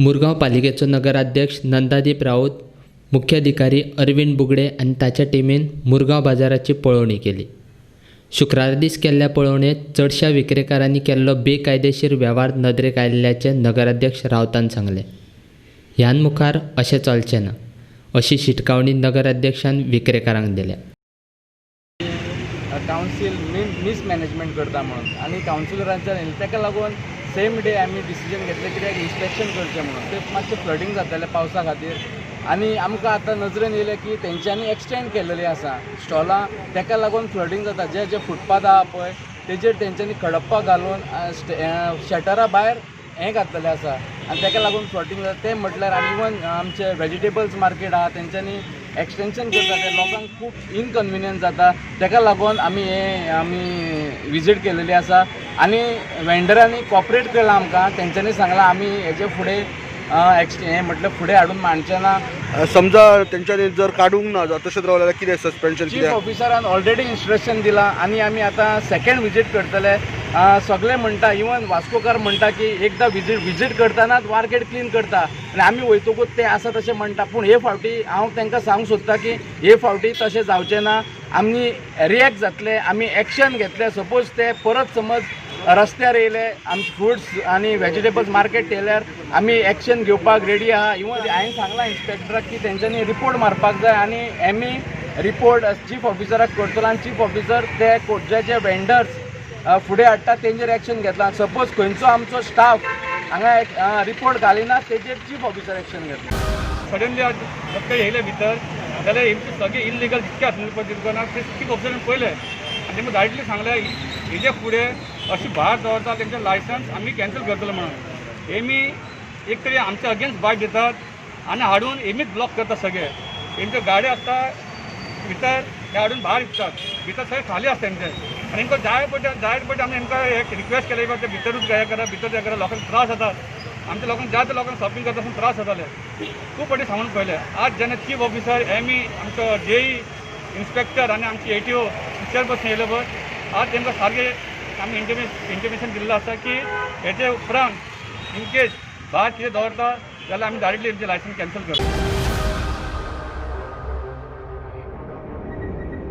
मुरगांव पालिकेचो नगराध्यक्ष नंदादीप राऊत, मुख्याधिकारी अरविंद बुगडे आनी ताच्या टिमीन मुरगांव बाजाराची पळोवणी केली. शुक्रारा दीस केल्ल्या पळोवणेंत चडशा विक्रेकारांनी केल्लो बेकायदेशीर वेव्हार नदरेक आयिल्ल्याचें नगराध्यक्ष रावतान सांगलें. ह्यान मुखार अशें चलचें ना अशी शिटकावणी नगराध्यक्षान विक्रेकारांक दिल्या. कावन्सील मिसमॅनेजमेंट करता म्हणून आनी कावन्सिलरांच्यान येयलें ताका लागून सेम डे आमी डिसिजन घेतलें कित्याक इन्स्पेक्शन करचें म्हणून. तें मातशें फ्लडींग जातालें पावसा खातीर आनी आमकां आतां नजरेन येयलें की तेंच्यांनी एक्सटेंड केल्लेलीं आसा स्टॉलां, ताका लागून फ्लडींग जाता. जे फुटपाथ आहा पळय तेजेर तेंच्यांनी कडप्पा घालून शटरा भायर हें घातलेलें आसा आनी ताका लागून फ्लडींग जाता. तें म्हटल्यार आनी इवन आमचे वेजिटेबल्स मार्केट आहा तेंच्यांनी एक्सटेंशन करता तें लोकांक खूब इनकन्विनियन्स जाता. ताका लागून आमी विजीट केलेली आसा आनी वेंडरांनी कॉपरेट केलां आमकां. तेंच्यांनी सांगलां आमी हेजे फुडें हें म्हटल्यार फुडें हाडून मांडचें ना. समजा तेंच्यांनी जर काडूंक ना जाल्यार तशेंच रावलें जाल्यार कितें सस्पेन्शन? चीफ ऑफिसरान ऑलरेडी इन्स्ट्रक्शन दिलां आनी आमी आतां सेकेंड विजीट करतले. सगळे म्हणटा, इवन वास्कोकार म्हणटा की एकदां विजीट करतानाच मार्केट क्लीन करता आनी आमी वयतकूच ते आसा तशें म्हणटा. पूण हे फावटी हांव तांकां सांगूंक सोदता की हे फावटी तशें जावचें ना. आमी रिएक्ट जातले, आमी एक्शन घेतले. सपोज ते परत समज रस्त्यार येयले, आमचे फ्रुट्स आनी वेजिटेबल्स मार्केट येयल्यार आमी एक्शन घेवपाक रेडी आहा. इवन हांवें सांगलां इन्स्पेक्टराक की तेंच्यांनी रिपोर्ट मारपाक जाय आनी आमी रिपोर्ट चीफ ऑफिसराक करतलो आनी चीफ ऑफिसर ते जे वेंडर्स फुडें हाडटा तेंचेर एक्शन घेतला. सपोज खंयचो आमचो स्टाफ हांगा रिपोर्ट घालिना तेजेर चीफ ऑफिसर एक्शन घेतला. सडनली आज फक्त येयले भितर जाल्यार हेंचे सगळे इल्लिगल जितके आसले पळय तितकना ते चीफ ऑफिसरान पळयलें आनी तेमकां डायरेक्टली सांगलें हेजे फुडें अशी भायर दवरता तेंचें लायसन्स आमी कॅन्सल करतलो म्हणून. हेमी एक तरी आमचे अगेन्स्ट भायर दितात आनी हाडून हेमीच ब्लॉक करतात. सगळे तेंच्यो गाड्यो आसता भितर ते हाडून भायर विकतात. भितर सगळें खाली आसता तेंचें आनी तांकां जाय पडटा आमी तांकां एक रिक्वेस्ट केले की ते भितरूच हें करा, भितर हें करा. लोकांक त्रास जातात. आमच्या लोकांक जाय त्या लोकांक शॉपिंग करता आसतना त्रास जाताले. खूब फावटी सांगून पळयलें. आज जेन्ना चीफ ऑफिसर एमी आमचो जेई इन्स्पेक्टर आनी आमची ATO चेअरपर्सन येयले पळय, आज तेंकां सारकें आमी इंटिमेशन दिल्लें आसा की हेचे उपरांत इनकेस भायर कितें दवरता जाल्यार आमी डायरेक्टली तेंचें लायसन्स कॅन्सल करता.